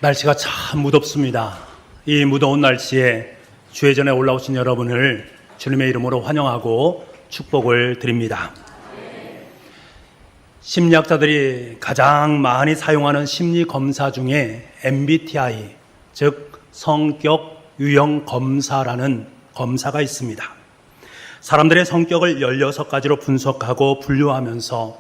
날씨가 참 무덥습니다. 이 무더운 날씨에 주회전에 올라오신 여러분을 주님의 이름으로 환영하고 축복을 드립니다. 심리학자들이 가장 많이 사용하는 심리 검사 중에 MBTI, 즉 성격 유형 검사라는 검사가 있습니다. 사람들의 성격을 16가지로 분석하고 분류하면서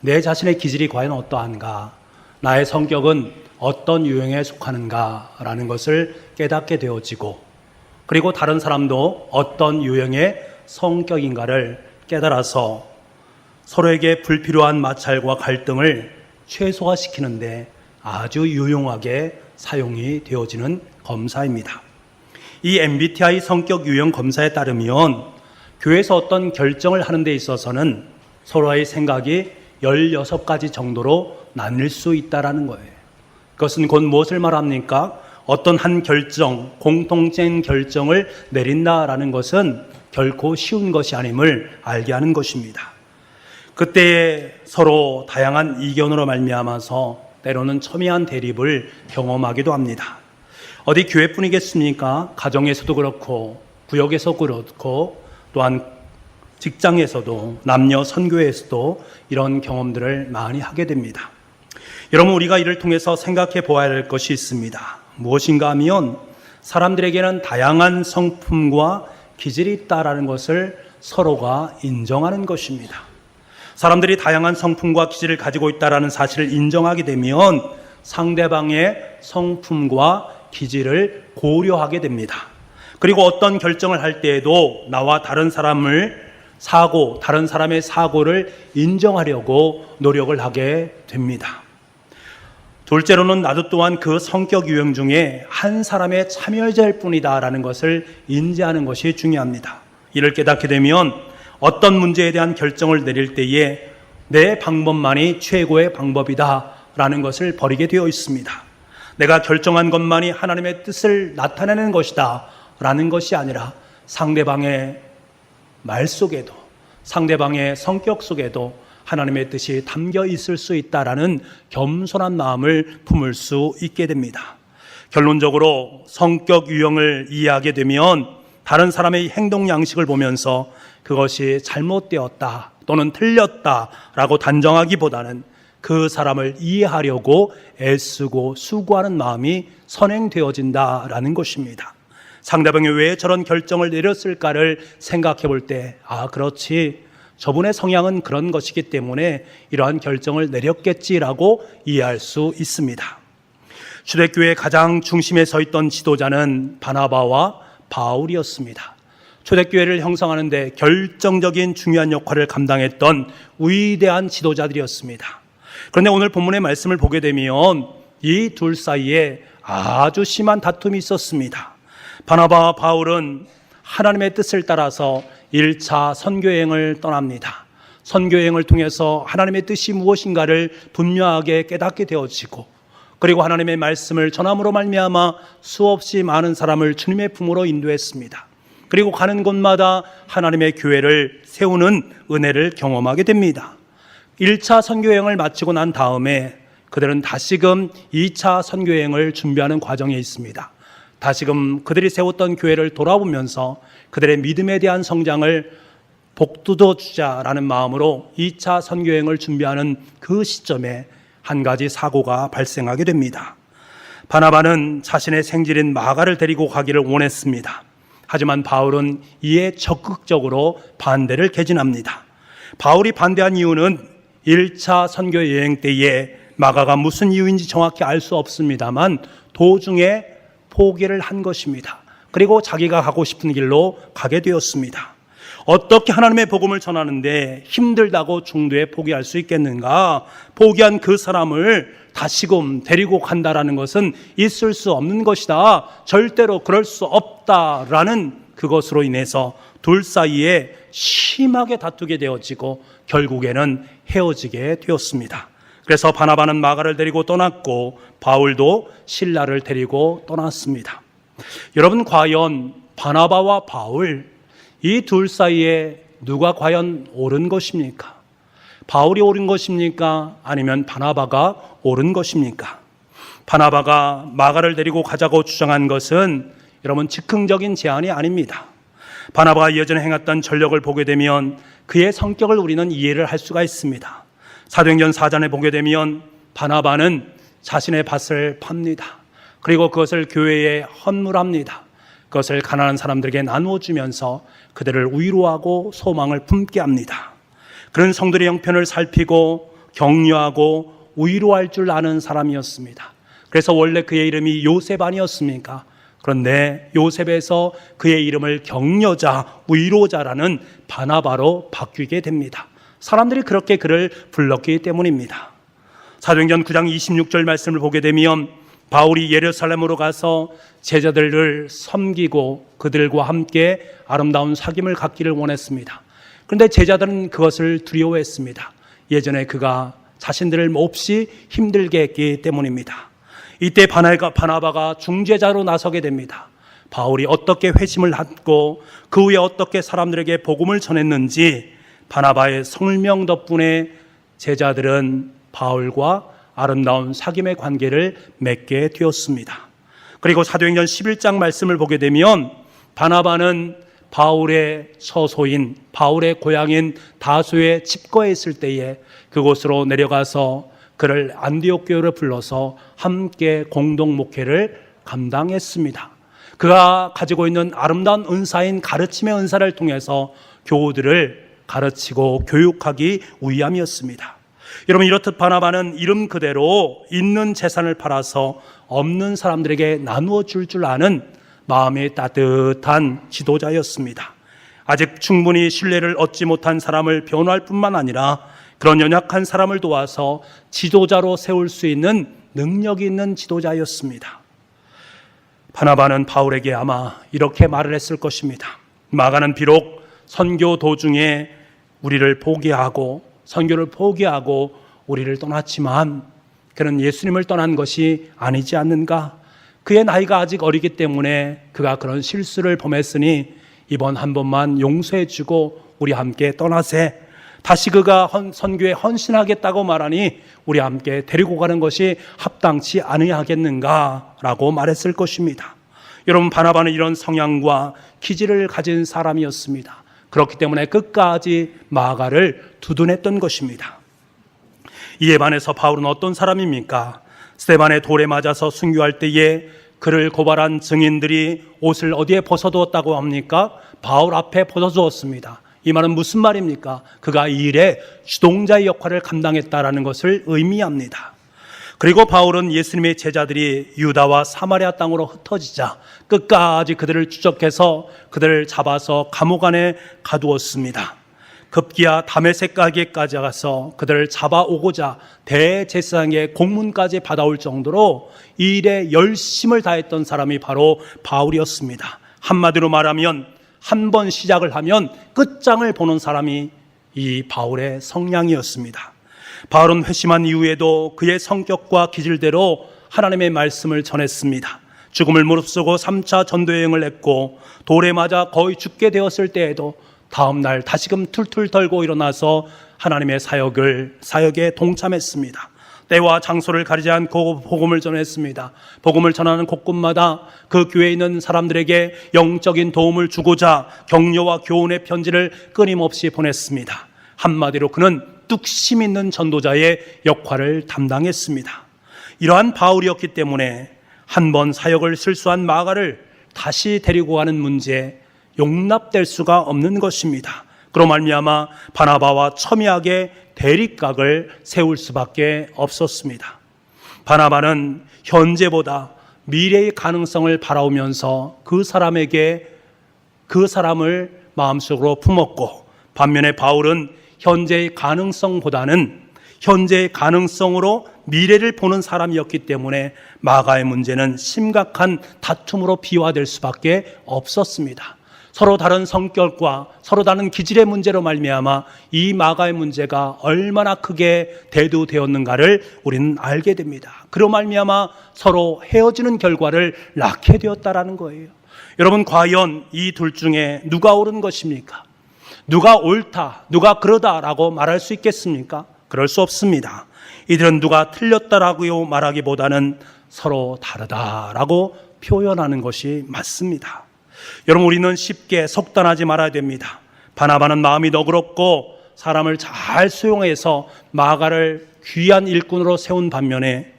내 자신의 기질이 과연 어떠한가, 나의 성격은 어떤 유형에 속하는가라는 것을 깨닫게 되어지고, 그리고 다른 사람도 어떤 유형의 성격인가를 깨달아서 서로에게 불필요한 마찰과 갈등을 최소화시키는데 아주 유용하게 사용이 되어지는 검사입니다. 이 MBTI 성격 유형 검사에 따르면 교회에서 어떤 결정을 하는 데 있어서는 서로의 생각이 16가지 정도로 나뉠 수 있다는 거예요. 그것은 곧 무엇을 말합니까? 어떤 한 결정, 공통된 결정을 내린다라는 것은 결코 쉬운 것이 아님을 알게 하는 것입니다. 그때 서로 다양한 이견으로 말미암아서 때로는 첨예한 대립을 경험하기도 합니다. 어디 교회뿐이겠습니까? 가정에서도 그렇고 구역에서 그렇고 또한 직장에서도 남녀 선교에서도 이런 경험들을 많이 하게 됩니다. 여러분, 우리가 이를 통해서 생각해 보아야 할 것이 있습니다. 무엇인가 하면 사람들에게는 다양한 성품과 기질이 있다라는 것을 서로가 인정하는 것입니다. 사람들이 다양한 성품과 기질을 가지고 있다라는 사실을 인정하게 되면 상대방의 성품과 기질을 고려하게 됩니다. 그리고 어떤 결정을 할 때에도 나와 다른 사람의 사고를 인정하려고 노력을 하게 됩니다. 둘째로는 나도 또한 그 성격 유형 중에 한 사람의 참여자일 뿐이다라는 것을 인지하는 것이 중요합니다. 이를 깨닫게 되면 어떤 문제에 대한 결정을 내릴 때에 내 방법만이 최고의 방법이다라는 것을 버리게 되어 있습니다. 내가 결정한 것만이 하나님의 뜻을 나타내는 것이다 라는 것이 아니라 상대방의 말 속에도, 상대방의 성격 속에도 하나님의 뜻이 담겨 있을 수 있다라는 겸손한 마음을 품을 수 있게 됩니다. 결론적으로 성격 유형을 이해하게 되면 다른 사람의 행동 양식을 보면서 그것이 잘못되었다 또는 틀렸다라고 단정하기보다는 그 사람을 이해하려고 애쓰고 수고하는 마음이 선행되어진다라는 것입니다. 상대방이 왜 저런 결정을 내렸을까를 생각해 볼 때, 그렇지, 저분의 성향은 그런 것이기 때문에 이러한 결정을 내렸겠지라고 이해할 수 있습니다. 초대교회의 가장 중심에 서 있던 지도자는 바나바와 바울이었습니다. 초대교회를 형성하는 데 결정적인 중요한 역할을 감당했던 위대한 지도자들이었습니다. 그런데 오늘 본문의 말씀을 보게 되면 이 둘 사이에 아주 심한 다툼이 있었습니다. 바나바와 바울은 하나님의 뜻을 따라서 1차 선교여행을 떠납니다. 선교여행을 통해서 하나님의 뜻이 무엇인가를 분명하게 깨닫게 되어지고, 그리고 하나님의 말씀을 전함으로 말미암아 수없이 많은 사람을 주님의 품으로 인도했습니다. 그리고 가는 곳마다 하나님의 교회를 세우는 은혜를 경험하게 됩니다. 1차 선교여행을 마치고 난 다음에 그들은 다시금 2차 선교여행을 준비하는 과정에 있습니다. 다시금 그들이 세웠던 교회를 돌아보면서 그들의 믿음에 대한 성장을 복돋워 주자라는 마음으로 2차 선교여행을 준비하는 그 시점에 한 가지 사고가 발생하게 됩니다. 바나바는 자신의 생질인 마가를 데리고 가기를 원했습니다. 하지만 바울은 이에 적극적으로 반대를 개진합니다. 바울이 반대한 이유는 1차 선교여행 때에 마가가 무슨 이유인지 정확히 알 수 없습니다만 도중에 포기를 한 것입니다. 그리고 자기가 가고 싶은 길로 가게 되었습니다. 어떻게 하나님의 복음을 전하는데 힘들다고 중도에 포기할 수 있겠는가? 포기한 그 사람을 다시금 데리고 간다라는 것은 있을 수 없는 것이다. 절대로 그럴 수 없다라는 그것으로 인해서 둘 사이에 심하게 다투게 되어지고 결국에는 헤어지게 되었습니다. 그래서 바나바는 마가를 데리고 떠났고 바울도 실라를 데리고 떠났습니다. 여러분, 과연 바나바와 바울 이 둘 사이에 누가 과연 옳은 것입니까? 바울이 옳은 것입니까? 아니면 바나바가 옳은 것입니까? 바나바가 마가를 데리고 가자고 주장한 것은 여러분 즉흥적인 제안이 아닙니다. 바나바가 예전에 행했던 전력을 보게 되면 그의 성격을 우리는 이해를 할 수가 있습니다. 사도행전 4장에 보게 되면 바나바는 자신의 밭을 팝니다. 그리고 그것을 교회에 헌물합니다. 그것을 가난한 사람들에게 나누어 주면서 그들을 위로하고 소망을 품게 합니다. 그런 성들의 형편을 살피고 격려하고 위로할 줄 아는 사람이었습니다. 그래서 원래 그의 이름이 요셉 아니었습니까? 그런데 요셉에서 그의 이름을 격려자, 위로자라는 바나바로 바뀌게 됩니다. 사람들이 그렇게 그를 불렀기 때문입니다. 사도행전 9장 26절 말씀을 보게 되면 바울이 예루살렘으로 가서 제자들을 섬기고 그들과 함께 아름다운 사귐을 갖기를 원했습니다. 그런데 제자들은 그것을 두려워했습니다. 예전에 그가 자신들을 몹시 힘들게 했기 때문입니다. 이때 바나바가 중재자로 나서게 됩니다. 바울이 어떻게 회심을 갖고 그 후에 어떻게 사람들에게 복음을 전했는지 바나바의 설명 덕분에 제자들은 바울과 아름다운 사귐의 관계를 맺게 되었습니다. 그리고 사도행전 11장 말씀을 보게 되면 바나바는 바울의 처소인 바울의 고향인 다소에 집거에 있을 때에 그곳으로 내려가서 그를 안디옥 교회로 불러서 함께 공동 목회를 감당했습니다. 그가 가지고 있는 아름다운 은사인 가르침의 은사를 통해서 교우들을 가르치고 교육하기 위함이었습니다. 여러분, 이렇듯 바나바는 이름 그대로 있는 재산을 팔아서 없는 사람들에게 나누어 줄 아는 마음이 따뜻한 지도자였습니다. 아직 충분히 신뢰를 얻지 못한 사람을 변호할 뿐만 아니라 그런 연약한 사람을 도와서 지도자로 세울 수 있는 능력이 있는 지도자였습니다. 바나바는 바울에게 아마 이렇게 말을 했을 것입니다. 마가는 비록 선교 도중에 우리를 포기하고 선교를 포기하고 우리를 떠났지만 그는 예수님을 떠난 것이 아니지 않는가? 그의 나이가 아직 어리기 때문에 그가 그런 실수를 범했으니 이번 한 번만 용서해 주고 우리 함께 떠나세. 다시 그가 선교에 헌신하겠다고 말하니 우리 함께 데리고 가는 것이 합당치 아니하겠는가? 라고 말했을 것입니다. 여러분, 바나바는 이런 성향과 기질을 가진 사람이었습니다. 그렇기 때문에 끝까지 마가를 두둔했던 것입니다. 이에 반해서 바울은 어떤 사람입니까? 스데반의 돌에 맞아서 순교할 때에 그를 고발한 증인들이 옷을 어디에 벗어두었다고 합니까? 바울 앞에 벗어두었습니다. 이 말은 무슨 말입니까? 그가 이 일의 주동자의 역할을 감당했다라는 것을 의미합니다. 그리고 바울은 예수님의 제자들이 유다와 사마리아 땅으로 흩어지자 끝까지 그들을 추적해서 그들을 잡아서 감옥 안에 가두었습니다. 급기야 다메섹까지 가서 그들을 잡아오고자 대제사장의 공문까지 받아올 정도로 이 일에 열심을 다했던 사람이 바로 바울이었습니다. 한마디로 말하면 한 번 시작을 하면 끝장을 보는 사람이 이 바울의 성향이었습니다. 바울은 회심한 이후에도 그의 성격과 기질대로 하나님의 말씀을 전했습니다. 죽음을 무릅쓰고 3차 전도여행을 했고 돌에 맞아 거의 죽게 되었을 때에도 다음 날 다시금 툴툴 털고 일어나서 하나님의 사역에 동참했습니다. 때와 장소를 가리지 않고 복음을 전했습니다. 복음을 전하는 곳곳마다 그 교회에 있는 사람들에게 영적인 도움을 주고자 격려와 교훈의 편지를 끊임없이 보냈습니다. 한마디로 그는 뚝심 있는 전도자의 역할을 담당했습니다. 이러한 바울이었기 때문에 한 번 사역을 실수한 마가를 다시 데리고 가는 문제에 용납될 수가 없는 것입니다. 그로 말미암아 바나바와 첨예하게 대립각을 세울 수밖에 없었습니다. 바나바는 현재보다 미래의 가능성을 바라보면서 그 사람을 마음속으로 품었고, 반면에 바울은 현재의 가능성보다는 현재의 가능성으로 미래를 보는 사람이었기 때문에 마가의 문제는 심각한 다툼으로 비화될 수밖에 없었습니다. 서로 다른 성격과 서로 다른 기질의 문제로 말미암아 이 마가의 문제가 얼마나 크게 대두되었는가를 우리는 알게 됩니다. 그로 말미암아 서로 헤어지는 결과를 낳게 되었다라는 거예요. 여러분, 과연 이 둘 중에 누가 옳은 것입니까? 누가 옳다, 누가 그러다라고 말할 수 있겠습니까? 그럴 수 없습니다. 이들은 누가 틀렸다라고 말하기보다는 서로 다르다라고 표현하는 것이 맞습니다. 여러분, 우리는 쉽게 속단하지 말아야 됩니다. 바나바는 마음이 너그럽고 사람을 잘 수용해서 마가를 귀한 일꾼으로 세운 반면에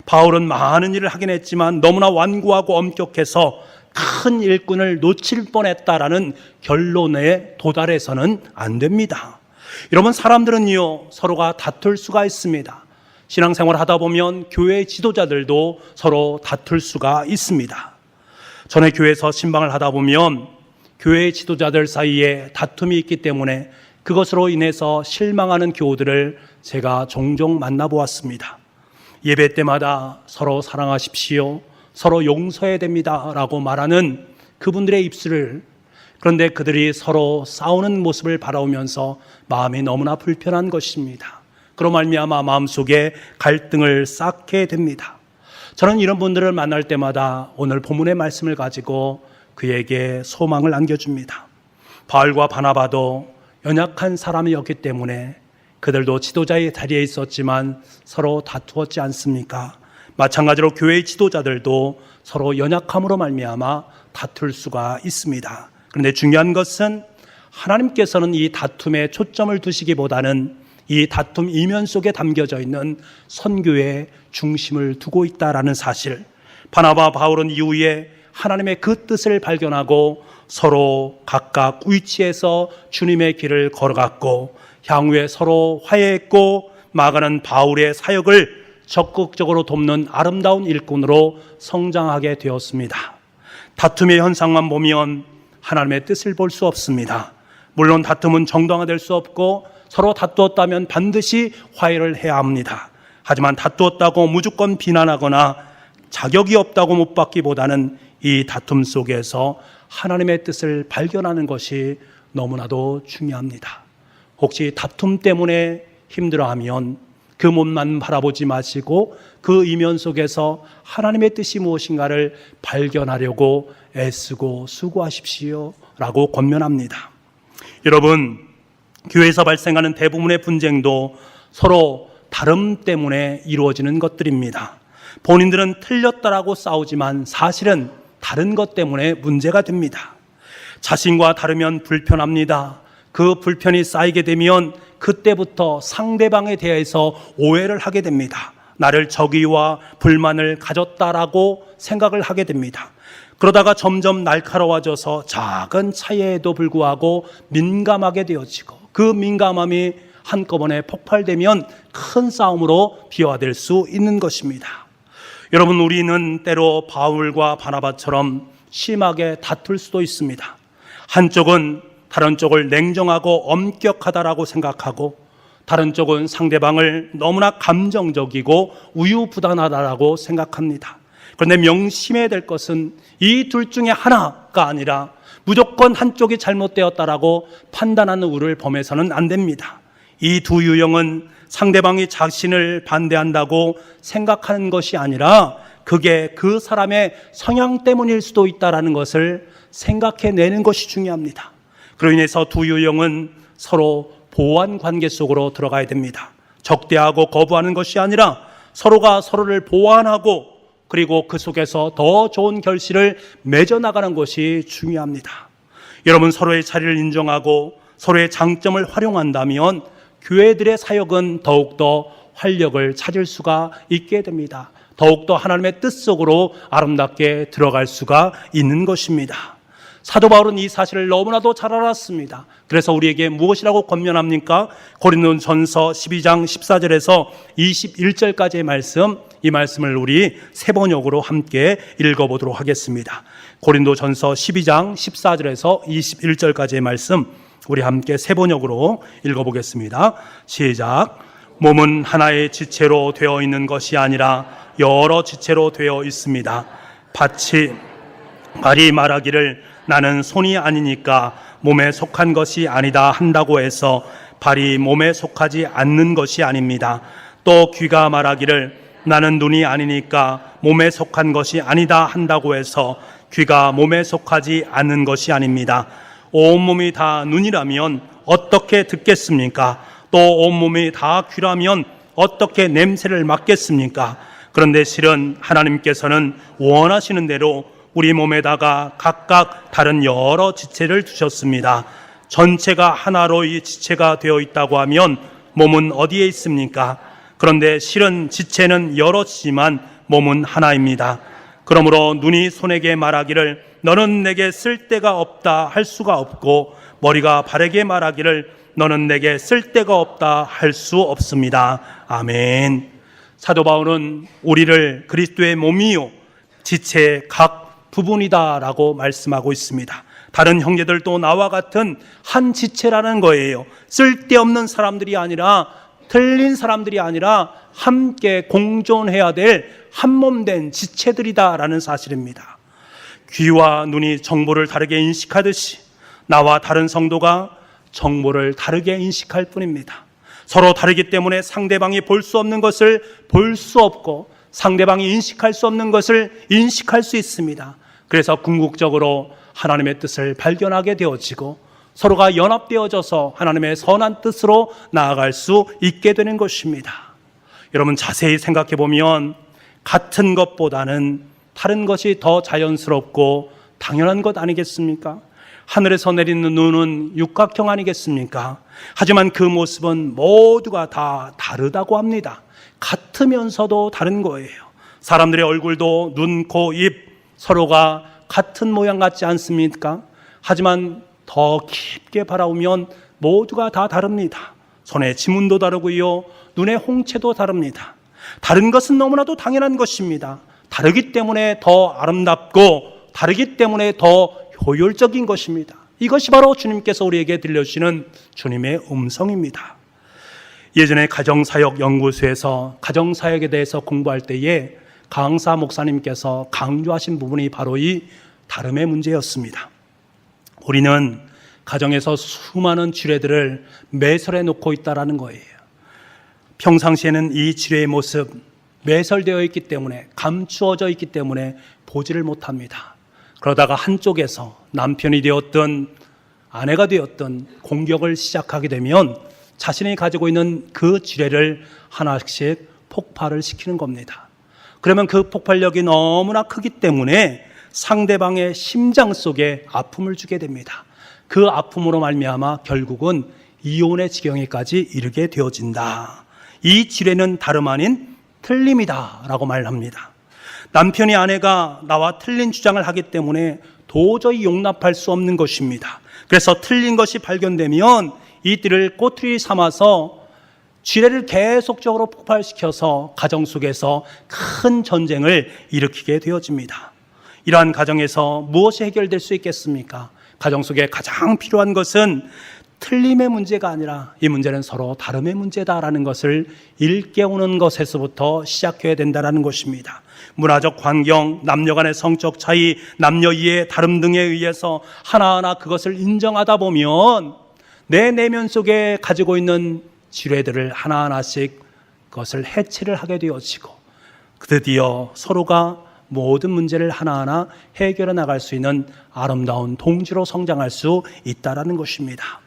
바울은 많은 일을 하긴 했지만 너무나 완고하고 엄격해서 큰 일꾼을 놓칠 뻔했다라는 결론에 도달해서는 안 됩니다. 여러분, 사람들은요, 서로가 다툴 수가 있습니다. 신앙생활 하다 보면 교회 지도자들도 서로 다툴 수가 있습니다. 전에 교회에서 신방을 하다 보면 교회 지도자들 사이에 다툼이 있기 때문에 그것으로 인해서 실망하는 교우들을 제가 종종 만나보았습니다. 예배 때마다 서로 사랑하십시오, 서로 용서해야 됩니다 라고 말하는 그분들의 입술을, 그런데 그들이 서로 싸우는 모습을 바라보면서 마음이 너무나 불편한 것입니다. 그로 말미암아 마음속에 갈등을 쌓게 됩니다. 저는 이런 분들을 만날 때마다 오늘 본문의 말씀을 가지고 그에게 소망을 안겨줍니다. 바울과 바나바도 연약한 사람이었기 때문에 그들도 지도자의 자리에 있었지만 서로 다투었지 않습니까? 마찬가지로 교회의 지도자들도 서로 연약함으로 말미암아 다툴 수가 있습니다. 그런데 중요한 것은 하나님께서는 이 다툼에 초점을 두시기보다는 이 다툼 이면 속에 담겨져 있는 선교의 중심을 두고 있다라는 사실, 바나바 바울은 이후에 하나님의 그 뜻을 발견하고 서로 각각 위치에서 주님의 길을 걸어갔고 향후에 서로 화해했고 마가는 바울의 사역을 적극적으로 돕는 아름다운 일꾼으로 성장하게 되었습니다. 다툼의 현상만 보면 하나님의 뜻을 볼 수 없습니다. 물론 다툼은 정당화될 수 없고 서로 다투었다면 반드시 화해를 해야 합니다. 하지만 다투었다고 무조건 비난하거나 자격이 없다고 못 받기보다는 이 다툼 속에서 하나님의 뜻을 발견하는 것이 너무나도 중요합니다. 혹시 다툼 때문에 힘들어하면 그 몸만 바라보지 마시고 그 이면 속에서 하나님의 뜻이 무엇인가를 발견하려고 애쓰고 수고하십시오 라고 권면합니다. 여러분, 교회에서 발생하는 대부분의 분쟁도 서로 다름 때문에 이루어지는 것들입니다. 본인들은 틀렸다라고 싸우지만 사실은 다른 것 때문에 문제가 됩니다. 자신과 다르면 불편합니다. 그 불편이 쌓이게 되면 그때부터 상대방에 대해서 오해를 하게 됩니다. 나를 적의와 불만을 가졌다라고 생각을 하게 됩니다. 그러다가 점점 날카로워져서 작은 차이에도 불구하고 민감하게 되어지고 그 민감함이 한꺼번에 폭발되면 큰 싸움으로 비화될 수 있는 것입니다. 여러분, 우리는 때로 바울과 바나바처럼 심하게 다툴 수도 있습니다. 한쪽은 다른 쪽을 냉정하고 엄격하다라고 생각하고 다른 쪽은 상대방을 너무나 감정적이고 우유부단하다라고 생각합니다. 그런데 명심해야 될 것은 이 둘 중에 하나가 아니라 무조건 한쪽이 잘못되었다라고 판단하는 우를 범해서는 안 됩니다. 이 두 유형은 상대방이 자신을 반대한다고 생각하는 것이 아니라 그게 그 사람의 성향 때문일 수도 있다는 것을 생각해내는 것이 중요합니다. 그로 인해서 두 유형은 서로 보완 관계 속으로 들어가야 됩니다. 적대하고 거부하는 것이 아니라 서로가 서로를 보완하고 그리고 그 속에서 더 좋은 결실을 맺어나가는 것이 중요합니다. 여러분, 서로의 자리를 인정하고 서로의 장점을 활용한다면 교회들의 사역은 더욱더 활력을 찾을 수가 있게 됩니다. 더욱더 하나님의 뜻 속으로 아름답게 들어갈 수가 있는 것입니다. 사도 바울은 이 사실을 너무나도 잘 알았습니다. 그래서 우리에게 무엇이라고 권면합니까? 고린도전서 12장 14절에서 21절까지의 말씀, 이 말씀을 우리 세 번역으로 함께 읽어보도록 하겠습니다. 고린도전서 12장 14절에서 21절까지의 말씀, 우리 함께 세 번역으로 읽어보겠습니다. 시작. 몸은 하나의 지체로 되어 있는 것이 아니라 여러 지체로 되어 있습니다. 발이 말하기를 나는 손이 아니니까 몸에 속한 것이 아니다 한다고 해서 발이 몸에 속하지 않는 것이 아닙니다. 또 귀가 말하기를 나는 눈이 아니니까 몸에 속한 것이 아니다 한다고 해서 귀가 몸에 속하지 않는 것이 아닙니다. 온몸이 다 눈이라면 어떻게 듣겠습니까? 또 온몸이 다 귀라면 어떻게 냄새를 맡겠습니까? 그런데 실은 하나님께서는 원하시는 대로 우리 몸에다가 각각 다른 여러 지체를 두셨습니다. 전체가 하나로 이 지체가 되어 있다고 하면 몸은 어디에 있습니까? 그런데 실은 지체는 여럿이지만 몸은 하나입니다. 그러므로 눈이 손에게 말하기를 너는 내게 쓸데가 없다 할 수가 없고, 머리가 발에게 말하기를 너는 내게 쓸데가 없다 할 수 없습니다. 아멘. 사도 바울은 우리를 그리스도의 몸이요 지체의 각 부분이다라고 말씀하고 있습니다. 다른 형제들도 나와 같은 한 지체라는 거예요. 쓸데없는 사람들이 아니라, 틀린 사람들이 아니라 함께 공존해야 될 한 몸 된 지체들이다라는 사실입니다. 귀와 눈이 정보를 다르게 인식하듯이 나와 다른 성도가 정보를 다르게 인식할 뿐입니다. 서로 다르기 때문에 상대방이 볼 수 없는 것을 볼 수 없고, 상대방이 인식할 수 없는 것을 인식할 수 있습니다. 그래서 궁극적으로 하나님의 뜻을 발견하게 되어지고 서로가 연합되어져서 하나님의 선한 뜻으로 나아갈 수 있게 되는 것입니다. 여러분, 자세히 생각해 보면 같은 것보다는 다른 것이 더 자연스럽고 당연한 것 아니겠습니까? 하늘에서 내리는 눈은 육각형 아니겠습니까? 하지만 그 모습은 모두가 다 다르다고 합니다. 같으면서도 다른 거예요. 사람들의 얼굴도 눈, 코, 입 서로가 같은 모양 같지 않습니까? 하지만 더 깊게 바라보면 모두가 다 다릅니다. 손의 지문도 다르고요, 눈의 홍채도 다릅니다. 다른 것은 너무나도 당연한 것입니다. 다르기 때문에 더 아름답고 다르기 때문에 더 효율적인 것입니다. 이것이 바로 주님께서 우리에게 들려주시는 주님의 음성입니다. 예전에 가정사역연구소에서 가정사역에 대해서 공부할 때에 강사 목사님께서 강조하신 부분이 바로 이 다름의 문제였습니다. 우리는 가정에서 수많은 지뢰들을 매설해 놓고 있다는 거예요. 평상시에는 이 지뢰의 모습 매설되어 있기 때문에, 감추어져 있기 때문에 보지를 못합니다. 그러다가 한쪽에서 남편이 되었든 아내가 되었든 공격을 시작하게 되면 자신이 가지고 있는 그 지뢰를 하나씩 폭발을 시키는 겁니다. 그러면 그 폭발력이 너무나 크기 때문에 상대방의 심장 속에 아픔을 주게 됩니다. 그 아픔으로 말미암아 결국은 이혼의 지경에까지 이르게 되어진다. 이 지뢰는 다름 아닌 틀림이다 라고 말합니다. 남편이 아내가 나와 틀린 주장을 하기 때문에 도저히 용납할 수 없는 것입니다. 그래서 틀린 것이 발견되면 이들을 꼬투리 삼아서 지뢰를 계속적으로 폭발시켜서 가정 속에서 큰 전쟁을 일으키게 되어집니다. 이러한 가정에서 무엇이 해결될 수 있겠습니까? 가정 속에 가장 필요한 것은 틀림의 문제가 아니라 이 문제는 서로 다름의 문제다라는 것을 일깨우는 것에서부터 시작해야 된다는 것입니다. 문화적 환경, 남녀 간의 성적 차이, 남녀 이해의 다름 등에 의해서 하나하나 그것을 인정하다 보면 내 내면 속에 가지고 있는 지뢰들을 하나하나씩 그것을 해체를 하게 되어지고 드디어 서로가 모든 문제를 하나하나 해결해 나갈 수 있는 아름다운 동지로 성장할 수 있다는 것입니다.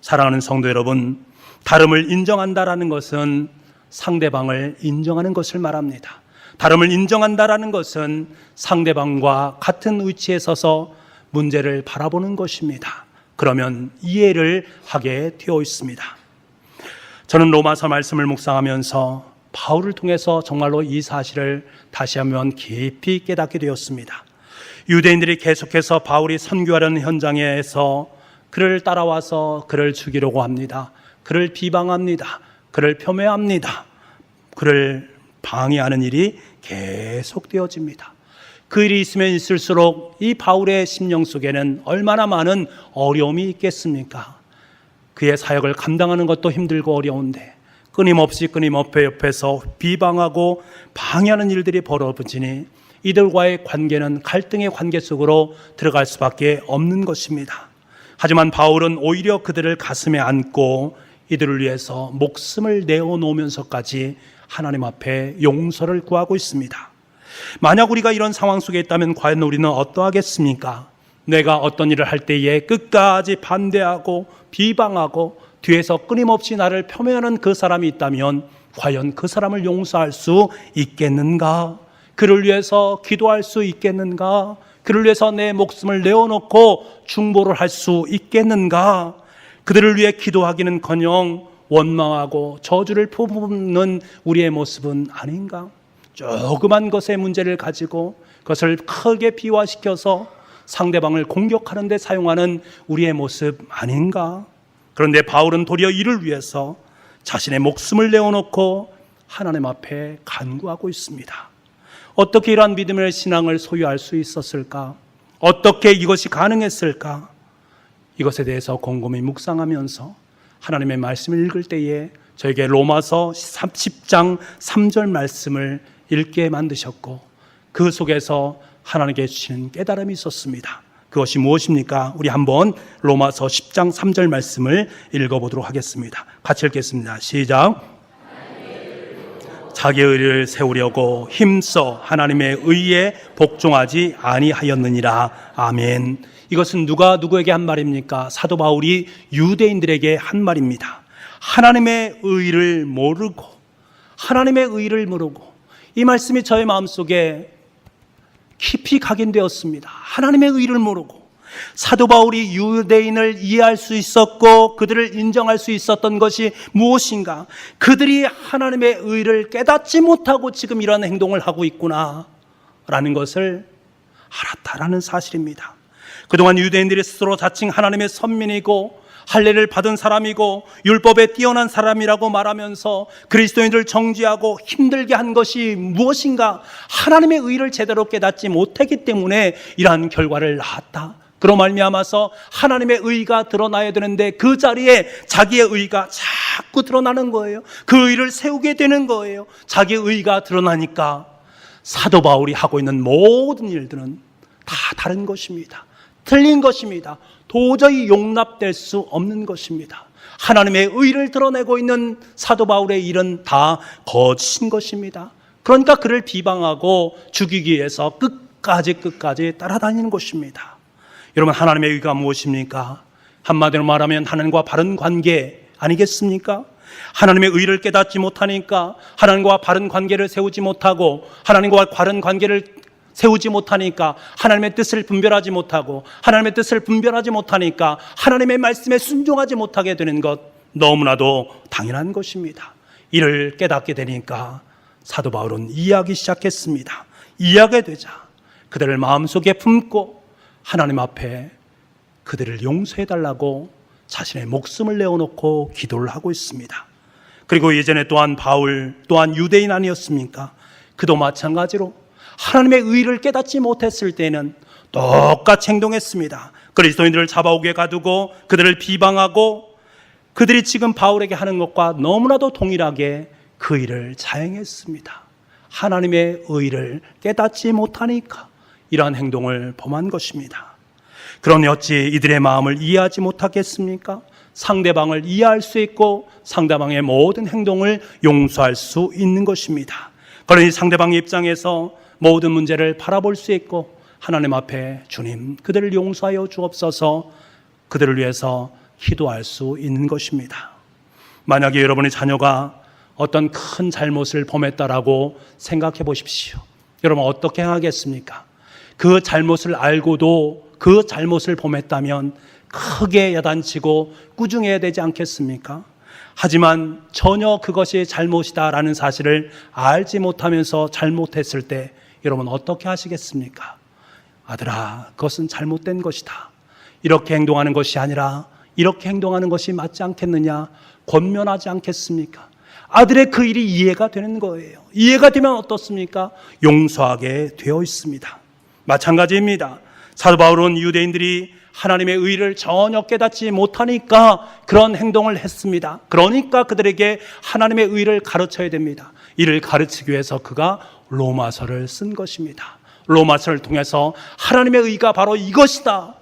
사랑하는 성도 여러분, 다름을 인정한다라는 것은 상대방을 인정하는 것을 말합니다. 다름을 인정한다라는 것은 상대방과 같은 위치에 서서 문제를 바라보는 것입니다. 그러면 이해를 하게 되어 있습니다. 저는 로마서 말씀을 묵상하면서 바울을 통해서 정말로 이 사실을 다시 한번 깊이 깨닫게 되었습니다. 유대인들이 계속해서 바울이 선교하려는 현장에서 그를 따라와서 그를 죽이려고 합니다. 그를 비방합니다. 그를 폄훼합니다. 그를 방해하는 일이 계속되어집니다. 그 일이 있으면 있을수록 이 바울의 심령 속에는 얼마나 많은 어려움이 있겠습니까? 그의 사역을 감당하는 것도 힘들고 어려운데 끊임없이 옆에서 비방하고 방해하는 일들이 벌어지니 이들과의 관계는 갈등의 관계 속으로 들어갈 수밖에 없는 것입니다. 하지만 바울은 오히려 그들을 가슴에 안고 이들을 위해서 목숨을 내어놓으면서까지 하나님 앞에 용서를 구하고 있습니다. 만약 우리가 이런 상황 속에 있다면 과연 우리는 어떠하겠습니까? 내가 어떤 일을 할 때에 끝까지 반대하고 비방하고 뒤에서 끊임없이 나를 폄훼하는 그 사람이 있다면 과연 그 사람을 용서할 수 있겠는가? 그를 위해서 기도할 수 있겠는가? 그를 위해서 내 목숨을 내어놓고 중보를 할 수 있겠는가? 그들을 위해 기도하기는커녕 원망하고 저주를 품는 우리의 모습은 아닌가? 조그만 것의 문제를 가지고 그것을 크게 비화시켜서 상대방을 공격하는 데 사용하는 우리의 모습 아닌가? 그런데 바울은 도리어 이를 위해서 자신의 목숨을 내어놓고 하나님 앞에 간구하고 있습니다. 어떻게 이러한 믿음의 신앙을 소유할 수 있었을까? 어떻게 이것이 가능했을까? 이것에 대해서 곰곰이 묵상하면서 하나님의 말씀을 읽을 때에 저에게 로마서 10장 3절 말씀을 읽게 만드셨고 그 속에서 하나님께 주시는 깨달음이 있었습니다. 그것이 무엇입니까? 우리 한번 로마서 10장 3절 말씀을 읽어보도록 하겠습니다. 같이 읽겠습니다. 시작. 자기의 의를 세우려고 힘써 하나님의 의에 복종하지 아니하였느니라. 아멘. 이것은 누가 누구에게 한 말입니까? 사도 바울이 유대인들에게 한 말입니다. 하나님의 의를 모르고 이 말씀이 저의 마음속에 깊이 각인되었습니다. 하나님의 의를 모르고 사도 바울이 유대인을 이해할 수 있었고 그들을 인정할 수 있었던 것이 무엇인가? 그들이 하나님의 의를 깨닫지 못하고 지금 이런 행동을 하고 있구나 라는 것을 알았다라는 사실입니다. 그동안 유대인들이 스스로 자칭 하나님의 선민이고 할례를 받은 사람이고 율법에 뛰어난 사람이라고 말하면서 그리스도인들을 정죄하고 힘들게 한 것이 무엇인가? 하나님의 의를 제대로 깨닫지 못했기 때문에 이러한 결과를 낳았다. 그로 말미암아서 하나님의 의가 드러나야 되는데 그 자리에 자기의 의가 자꾸 드러나는 거예요. 그 의를 세우게 되는 거예요. 자기의 의가 드러나니까 사도 바울이 하고 있는 모든 일들은 다 다른 것입니다. 틀린 것입니다. 도저히 용납될 수 없는 것입니다. 하나님의 의를 드러내고 있는 사도 바울의 일은 다 거짓인 것입니다. 그러니까 그를 비방하고 죽이기 위해서 끝까지 따라다니는 것입니다. 여러분, 하나님의 의가 무엇입니까? 한마디로 말하면 하나님과 바른 관계 아니겠습니까? 하나님의 의를 깨닫지 못하니까 하나님과 바른 관계를 세우지 못하고 하나님과 바른 관계를 세우지 못하니까 하나님의 뜻을 분별하지 못하고 하나님의 뜻을 분별하지 못하니까 하나님의 말씀에 순종하지 못하게 되는 것 너무나도 당연한 것입니다. 이를 깨닫게 되니까 사도 바울은 이해하기 시작했습니다. 이해하게 되자 그들을 마음속에 품고 하나님 앞에 그들을 용서해달라고 자신의 목숨을 내어놓고 기도를 하고 있습니다. 그리고 예전에 또한 바울 또한 유대인 아니었습니까? 그도 마찬가지로 하나님의 의를 깨닫지 못했을 때는 똑같이 행동했습니다. 그리스도인들을 잡아오게 가두고 그들을 비방하고 그들이 지금 바울에게 하는 것과 너무나도 동일하게 그 일을 자행했습니다. 하나님의 의를 깨닫지 못하니까 이러한 행동을 범한 것입니다. 그러니 어찌 이들의 마음을 이해하지 못하겠습니까? 상대방을 이해할 수 있고 상대방의 모든 행동을 용서할 수 있는 것입니다. 그러니 상대방의 입장에서 모든 문제를 바라볼 수 있고 하나님 앞에 주님 그들을 용서하여 주옵소서 그들을 위해서 기도할 수 있는 것입니다. 만약에 여러분의 자녀가 어떤 큰 잘못을 범했다라고 생각해 보십시오. 여러분 어떻게 하겠습니까? 그 잘못을 알고도 그 잘못을 범했다면 크게 야단치고 꾸중해야 되지 않겠습니까? 하지만 전혀 그것이 잘못이다라는 사실을 알지 못하면서 잘못했을 때 여러분 어떻게 하시겠습니까? 아들아, 그것은 잘못된 것이다. 이렇게 행동하는 것이 아니라 이렇게 행동하는 것이 맞지 않겠느냐? 권면하지 않겠습니까? 아들의 그 일이 이해가 되는 거예요. 이해가 되면 어떻습니까? 용서하게 되어 있습니다. 마찬가지입니다. 사도 바울은 유대인들이 하나님의 의를 전혀 깨닫지 못하니까 그런 행동을 했습니다. 그러니까 그들에게 하나님의 의를 가르쳐야 됩니다. 이를 가르치기 위해서 그가 로마서를 쓴 것입니다. 로마서를 통해서 하나님의 의가 바로 이것이다.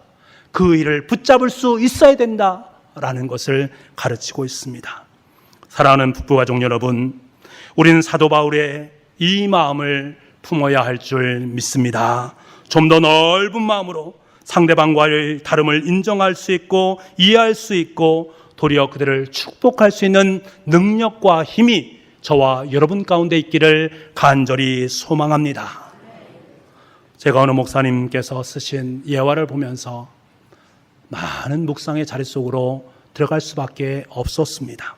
그 의를 붙잡을 수 있어야 된다라는 것을 가르치고 있습니다. 사랑하는 북부가족 여러분, 우리는 사도 바울의 이 마음을 품어야 할 줄 믿습니다. 좀 더 넓은 마음으로 상대방과의 다름을 인정할 수 있고 이해할 수 있고 도리어 그들을 축복할 수 있는 능력과 힘이 저와 여러분 가운데 있기를 간절히 소망합니다. 제가 어느 목사님께서 쓰신 예화를 보면서 많은 묵상의 자리 속으로 들어갈 수밖에 없었습니다.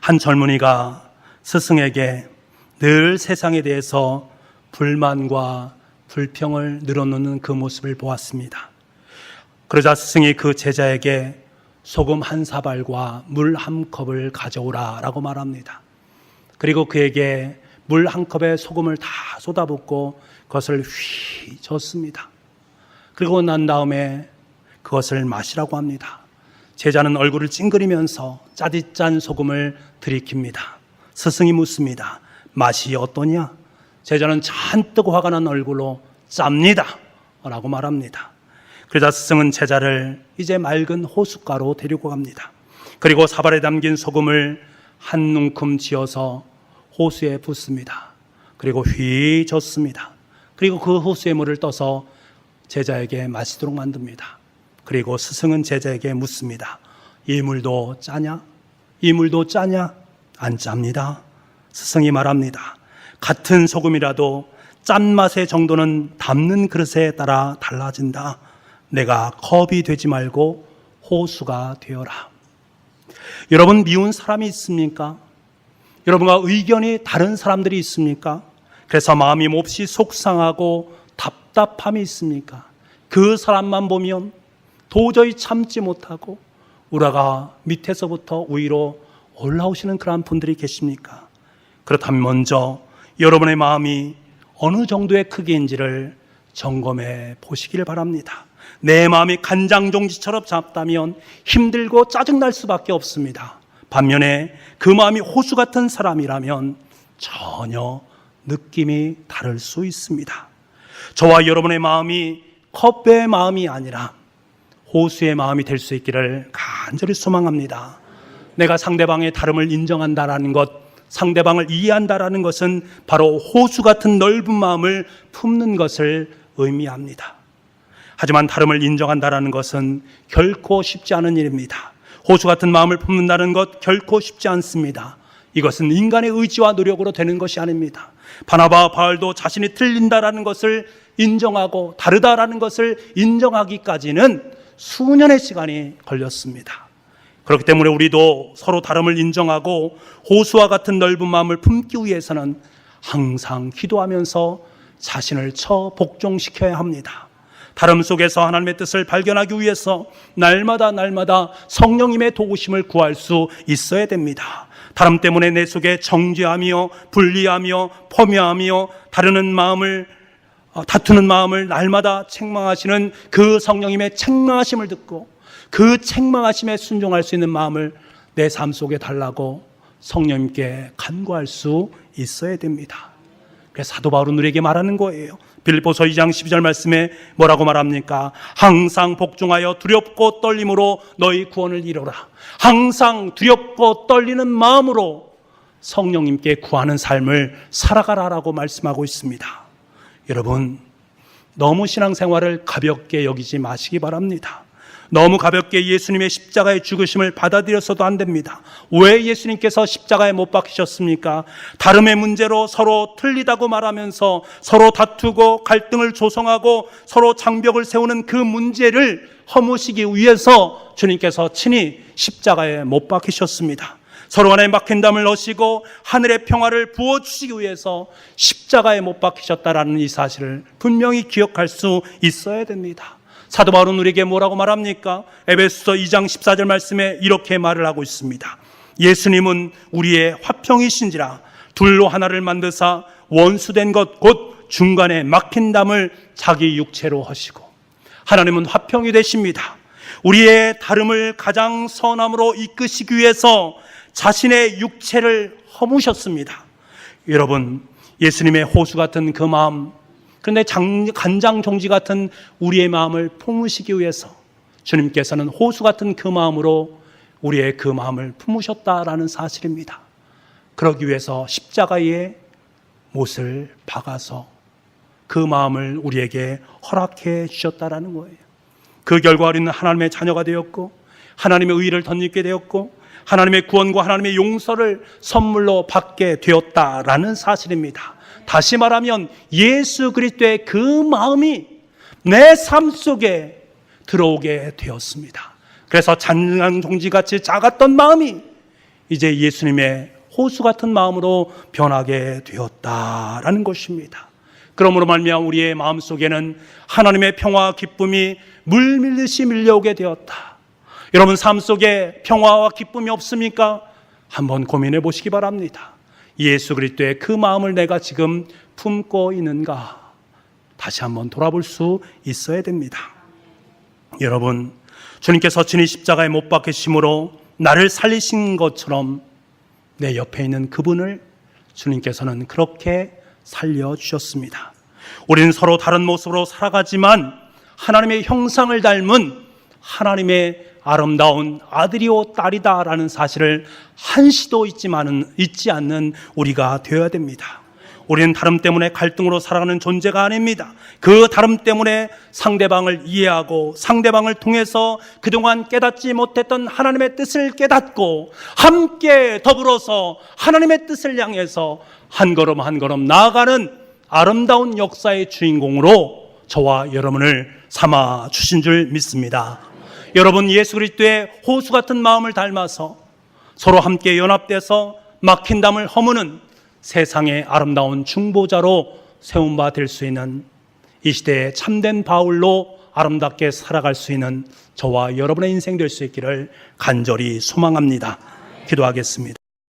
한 젊은이가 스승에게 늘 세상에 대해서 불만과 불평을 늘어놓는 그 모습을 보았습니다. 그러자 스승이 그 제자에게 소금 한 사발과 물 한 컵을 가져오라 라고 말합니다. 그리고 그에게 물 한 컵에 소금을 다 쏟아붓고 그것을 휘 젓습니다. 그리고 난 다음에 그것을 마시라고 합니다. 제자는 얼굴을 찡그리면서 짜디짠 소금을 들이킵니다. 스승이 묻습니다. 맛이 어떠냐? 제자는 잔뜩 화가 난 얼굴로 짭니다 라고 말합니다. 그러자 스승은 제자를 이제 맑은 호숫가로 데리고 갑니다. 그리고 사발에 담긴 소금을 한 움큼 쥐어서 호수에 붓습니다. 그리고 휘 젓습니다. 그리고 그 호수의 물을 떠서 제자에게 마시도록 만듭니다. 그리고 스승은 제자에게 묻습니다. 이 물도 짜냐? 이 물도 짜냐? 안 짭니다. 스승이 말합니다. 같은 소금이라도 짠맛의 정도는 담는 그릇에 따라 달라진다. 내가 컵이 되지 말고 호수가 되어라. 여러분, 미운 사람이 있습니까? 여러분과 의견이 다른 사람들이 있습니까? 그래서 마음이 몹시 속상하고 답답함이 있습니까? 그 사람만 보면 도저히 참지 못하고 우라가 밑에서부터 위로 올라오시는 그런 분들이 계십니까? 그렇다면 먼저 여러분의 마음이 어느 정도의 크기인지를 점검해 보시기를 바랍니다. 내 마음이 간장종지처럼 작다면 힘들고 짜증날 수밖에 없습니다. 반면에 그 마음이 호수 같은 사람이라면 전혀 느낌이 다를 수 있습니다. 저와 여러분의 마음이 컵의 마음이 아니라 호수의 마음이 될 수 있기를 간절히 소망합니다. 내가 상대방의 다름을 인정한다라는 것, 상대방을 이해한다라는 것은 바로 호수 같은 넓은 마음을 품는 것을 의미합니다. 하지만 다름을 인정한다라는 것은 결코 쉽지 않은 일입니다. 호수 같은 마음을 품는다는 것 결코 쉽지 않습니다. 이것은 인간의 의지와 노력으로 되는 것이 아닙니다. 바나바와 바울도 자신이 틀린다라는 것을 인정하고 다르다라는 것을 인정하기까지는 수년의 시간이 걸렸습니다. 그렇기 때문에 우리도 서로 다름을 인정하고 호수와 같은 넓은 마음을 품기 위해서는 항상 기도하면서 자신을 복종시켜야 합니다. 다름 속에서 하나님의 뜻을 발견하기 위해서 날마다 성령님의 도우심을 구할 수 있어야 됩니다. 다름 때문에 내 속에 정죄하며 분리하며 포묘하며 다투는 마음을 날마다 책망하시는 그 성령님의 책망하심을 듣고 그 책망하심에 순종할 수 있는 마음을 내 삶 속에 달라고 성령님께 간구할 수 있어야 됩니다. 그래서 사도 바울은 우리에게 말하는 거예요. 빌립보서 2장 12절 말씀에 뭐라고 말합니까? 항상 복종하여 두렵고 떨림으로 너희 구원을 이루라. 항상 두렵고 떨리는 마음으로 성령님께 구하는 삶을 살아가라라고 말씀하고 있습니다. 여러분, 너무 신앙생활을 가볍게 여기지 마시기 바랍니다. 너무 가볍게 예수님의 십자가의 죽으심을 받아들여서도 안 됩니다. 왜 예수님께서 십자가에 못 박히셨습니까? 다름의 문제로 서로 틀리다고 말하면서 서로 다투고 갈등을 조성하고 서로 장벽을 세우는 그 문제를 허무시기 위해서 주님께서 친히 십자가에 못 박히셨습니다. 서로 간에 막힌담을 넣으시고 하늘의 평화를 부어주시기 위해서 십자가에 못 박히셨다라는 이 사실을 분명히 기억할 수 있어야 됩니다. 사도 바울은 우리에게 뭐라고 말합니까? 에베소서 2장 14절 말씀에 이렇게 말을 하고 있습니다. 예수님은 우리의 화평이신지라 둘로 하나를 만드사 원수된 것 곧 중간에 막힌 담을 자기 육체로 하시고. 하나님은 화평이 되십니다. 우리의 다름을 가장 선함으로 이끄시기 위해서 자신의 육체를 허무셨습니다. 여러분, 예수님의 호수 같은 그 마음, 그런데 간장종지 같은 우리의 마음을 품으시기 위해서 주님께서는 호수 같은 그 마음으로 우리의 그 마음을 품으셨다라는 사실입니다. 그러기 위해서 십자가에 못을 박아서 그 마음을 우리에게 허락해 주셨다라는 거예요. 그 결과 우리는 하나님의 자녀가 되었고 하나님의 의를 덧입게 되었고 하나님의 구원과 하나님의 용서를 선물로 받게 되었다라는 사실입니다. 다시 말하면 예수 그리스도의 그 마음이 내 삶 속에 들어오게 되었습니다. 그래서 잔인한 종지같이 작았던 마음이 이제 예수님의 호수 같은 마음으로 변하게 되었다라는 것입니다. 그러므로 말미암아 우리의 마음속에는 하나님의 평화와 기쁨이 물 밀듯이 밀려오게 되었다. 여러분 삶 속에 평화와 기쁨이 없습니까? 한번 고민해 보시기 바랍니다. 예수 그리스도의 그 마음을 내가 지금 품고 있는가? 다시 한번 돌아볼 수 있어야 됩니다. 여러분, 주님께서 친히 십자가에 못 박히심으로 나를 살리신 것처럼 내 옆에 있는 그분을 주님께서는 그렇게 살려주셨습니다. 우리는 서로 다른 모습으로 살아가지만 하나님의 형상을 닮은 하나님의 아름다운 아들이요 딸이다라는 사실을 한시도 잊지 않는 우리가 되어야 됩니다. 우리는 다름 때문에 갈등으로 살아가는 존재가 아닙니다. 그 다름 때문에 상대방을 이해하고 상대방을 통해서 그동안 깨닫지 못했던 하나님의 뜻을 깨닫고 함께 더불어서 하나님의 뜻을 향해서 한 걸음 한 걸음 나아가는 아름다운 역사의 주인공으로 저와 여러분을 삼아 주신 줄 믿습니다. 여러분, 예수 그리스도의 호수 같은 마음을 닮아서 서로 함께 연합돼서 막힌 담을 허무는 세상의 아름다운 중보자로 세운 바 될 수 있는 이 시대의 참된 바울로 아름답게 살아갈 수 있는 저와 여러분의 인생 될 수 있기를 간절히 소망합니다. 기도하겠습니다.